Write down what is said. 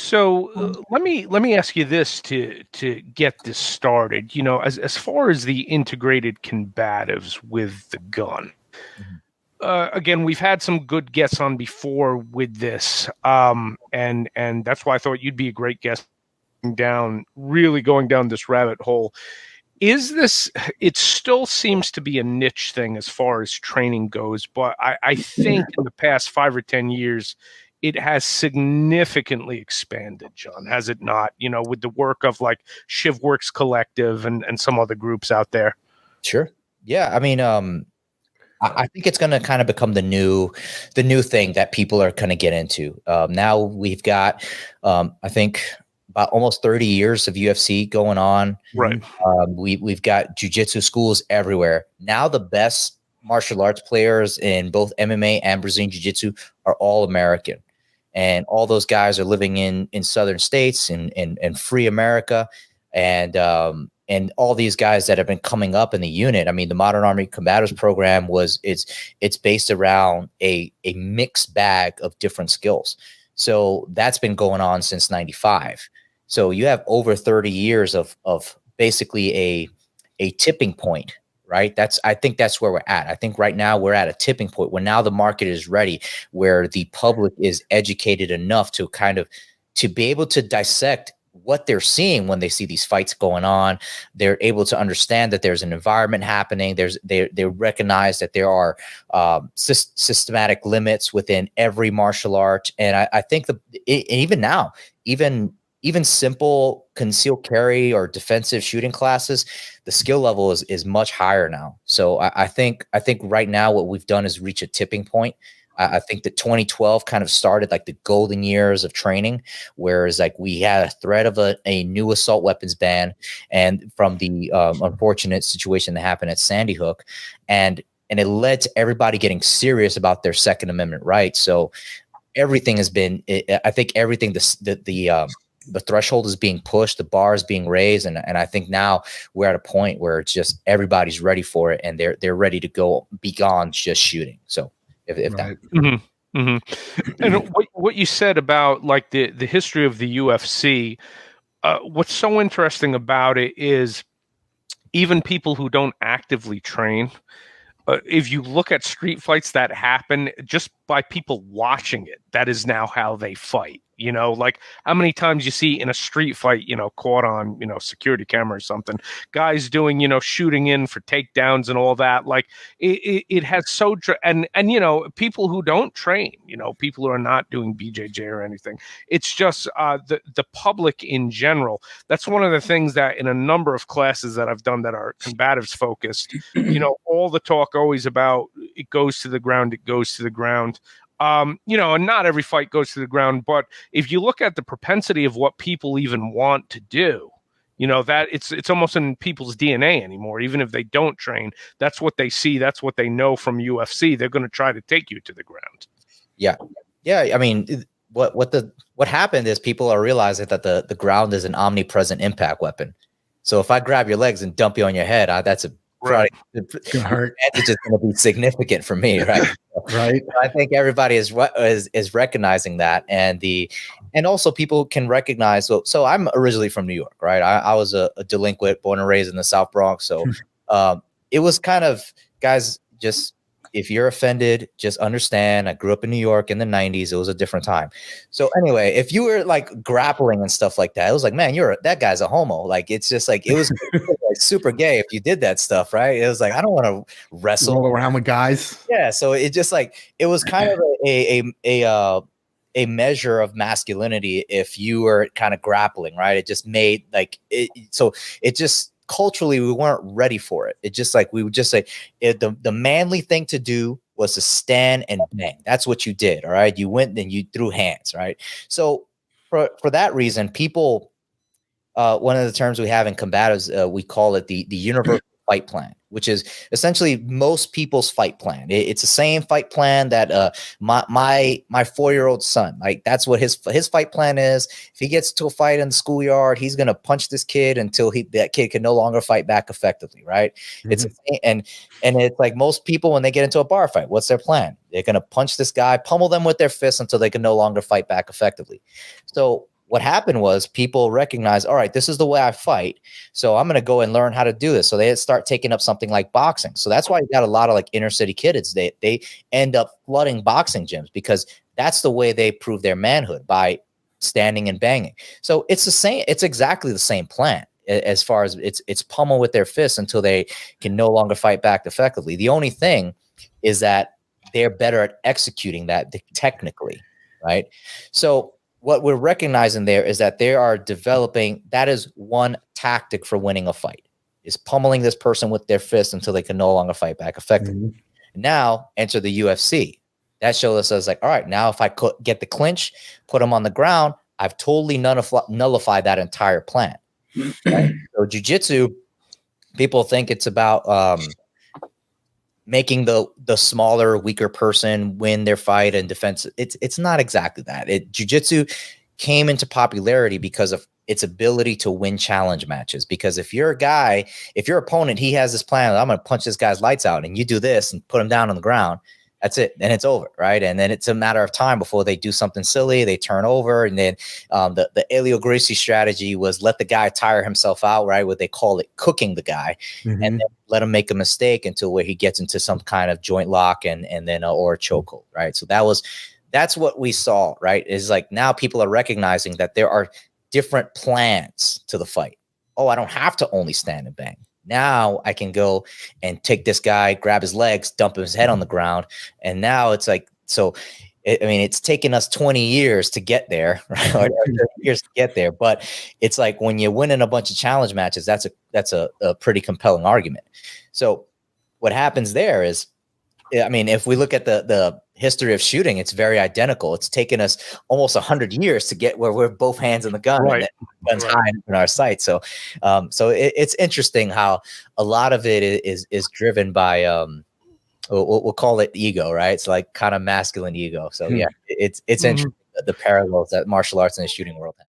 So let me ask you this to get this started. As far as the integrated combatives with the gun, again, we've had some good guests on before with this, and that's why I thought you'd be a great guest really going down this rabbit hole. It still seems to be a niche thing as far as training goes, but I think in the past 5 or 10 years, it has significantly expanded, John, has it not? With the work of like ShivWorks Collective and some other groups out there. Sure. Yeah. I mean, I think it's going to kind of become the new thing that people are going to get into. Now we've got, I think, about almost 30 years of UFC going on. Right. We've got jiu-jitsu schools everywhere. Now the best martial arts players in both MMA and Brazilian jiu-jitsu are all American. And all those guys are living in southern states in free America. And all these guys that have been coming up in the unit. I mean, the Modern Army Combatives program it's based around a mixed bag of different skills. So that's been going on since 95. So you have over 30 years of basically a tipping point, right? I think that's where we're at. I think right now we're at a tipping point where now the market is ready, where the public is educated enough to be able to dissect what they're seeing when they see these fights going on. They're able to understand that there's an environment happening. They recognize that there are systematic limits within every martial art. And I think even now, even simple concealed carry or defensive shooting classes, the skill level is much higher now. So I think right now what we've done is reach a tipping point. I think that 2012 kind of started like the golden years of training, whereas like we had a threat of a new assault weapons ban, and from the unfortunate situation that happened at Sandy Hook, and it led to everybody getting serious about their Second Amendment rights. So everything has been, I think everything, the threshold is being pushed, the bar is being raised, and I think now we're at a point where it's just everybody's ready for it, and they're ready to go beyond just shooting. So. If right. That. Mm-hmm. Mm-hmm. And what you said about like the history of the UFC, what's so interesting about it is even people who don't actively train, if you look at street fights that happen just by people watching it, that is now how they fight. Like how many times you see in a street fight, caught on, security camera or something, guys doing, shooting in for takedowns and all that. Like it has and people who don't train, people who are not doing BJJ or anything. It's just the public in general. That's one of the things that in a number of classes that I've done that are combatives focused, all the talk always about it goes to the ground, it goes to the ground. And not every fight goes to the ground, but if you look at the propensity of what people even want to do, that it's almost in people's DNA anymore. Even if they don't train, that's what they see. That's what they know from UFC. They're going to try to take you to the ground. Yeah. Yeah. I mean, what happened is people are realizing that the ground is an omnipresent impact weapon. So if I grab your legs and dump you on your head, that's right. It's going to be significant for me, right? Right. I think everybody is recognizing that, and also people can recognize. So I'm originally from New York, right? I was a delinquent, born and raised in the South Bronx. So it was kind of, guys, just if you're offended, just understand. I grew up in New York in the 90s. It was a different time. So anyway, if you were like grappling and stuff like that, it was like, man, that guy's a homo. Like, it's just like, it was like super gay if you did that stuff, right? It was like, I don't want to wrestle roll around with guys. Yeah. So it just like, it was kind of a measure of masculinity if you were kind of grappling, right? It just made like it. So it just, culturally, we weren't ready for it. It just like, we would just say the manly thing to do was to stand and bang. That's what you did. All right. You went and you threw hands. Right. So for that reason, people, one of the terms we have in combatives, we call it the universal fight plan, which is essentially most people's fight plan. It's the same fight plan that my 4-year-old son, like that's what his fight plan is. If he gets to a fight in the schoolyard, he's gonna punch this kid until that kid can no longer fight back effectively, right? Mm-hmm. It's and it's like most people when they get into a bar fight, what's their plan? They're gonna punch this guy, pummel them with their fists until they can no longer fight back effectively. So what happened was people recognized, all right, this is the way I fight. So I'm going to go and learn how to do this. So they start taking up something like boxing. So that's why you got a lot of like inner city kids. They end up flooding boxing gyms because that's the way they prove their manhood, by standing and banging. So it's the same. It's exactly the same plan as far as it's pummel with their fists until they can no longer fight back effectively. The only thing is that they're better at executing that technically, right? So what we're recognizing there is that they are developing, that is one tactic for winning a fight, is pummeling this person with their fists until they can no longer fight back effectively. Mm-hmm. Now enter the UFC. That shows us like, all right, now if I get the clinch, put them on the ground, I've totally nullified that entire plan. Right? So jiu-jitsu, people think it's about making the smaller, weaker person win their fight and defense. It's not exactly that. Jiu-jitsu came into popularity because of its ability to win challenge matches. Because if you're a guy, if your opponent, he has this plan, I'm going to punch this guy's lights out, and you do this and put him down on the ground, that's it. Then it's over, right? And then it's a matter of time before they do something silly, they turn over. And then the Helio Gracie strategy was let the guy tire himself out, right? What they call it, cooking the guy, and then let him make a mistake until where he gets into some kind of joint lock and then or a chokehold, right? So that's what we saw, right? Is like now people are recognizing that there are different plans to the fight. Oh, I don't have to only stand and bang. Now I can go and take this guy, grab his legs, dump his head on the ground. And now it's like, so, I mean, it's taken us 20 years to get there, right? Or 30 years to get there. But it's like when you're winning a bunch of challenge matches, that's a pretty compelling argument. So what happens there is, I mean, if we look at the history of shooting, it's very identical. It's taken us almost 100 years to get where we're both hands on the gun, right, and the gun's high in our sight. So, it's interesting how a lot of it is driven by we'll call it ego, right? It's like kind of masculine ego. So yeah, it's interesting the parallels that martial arts and the shooting world have.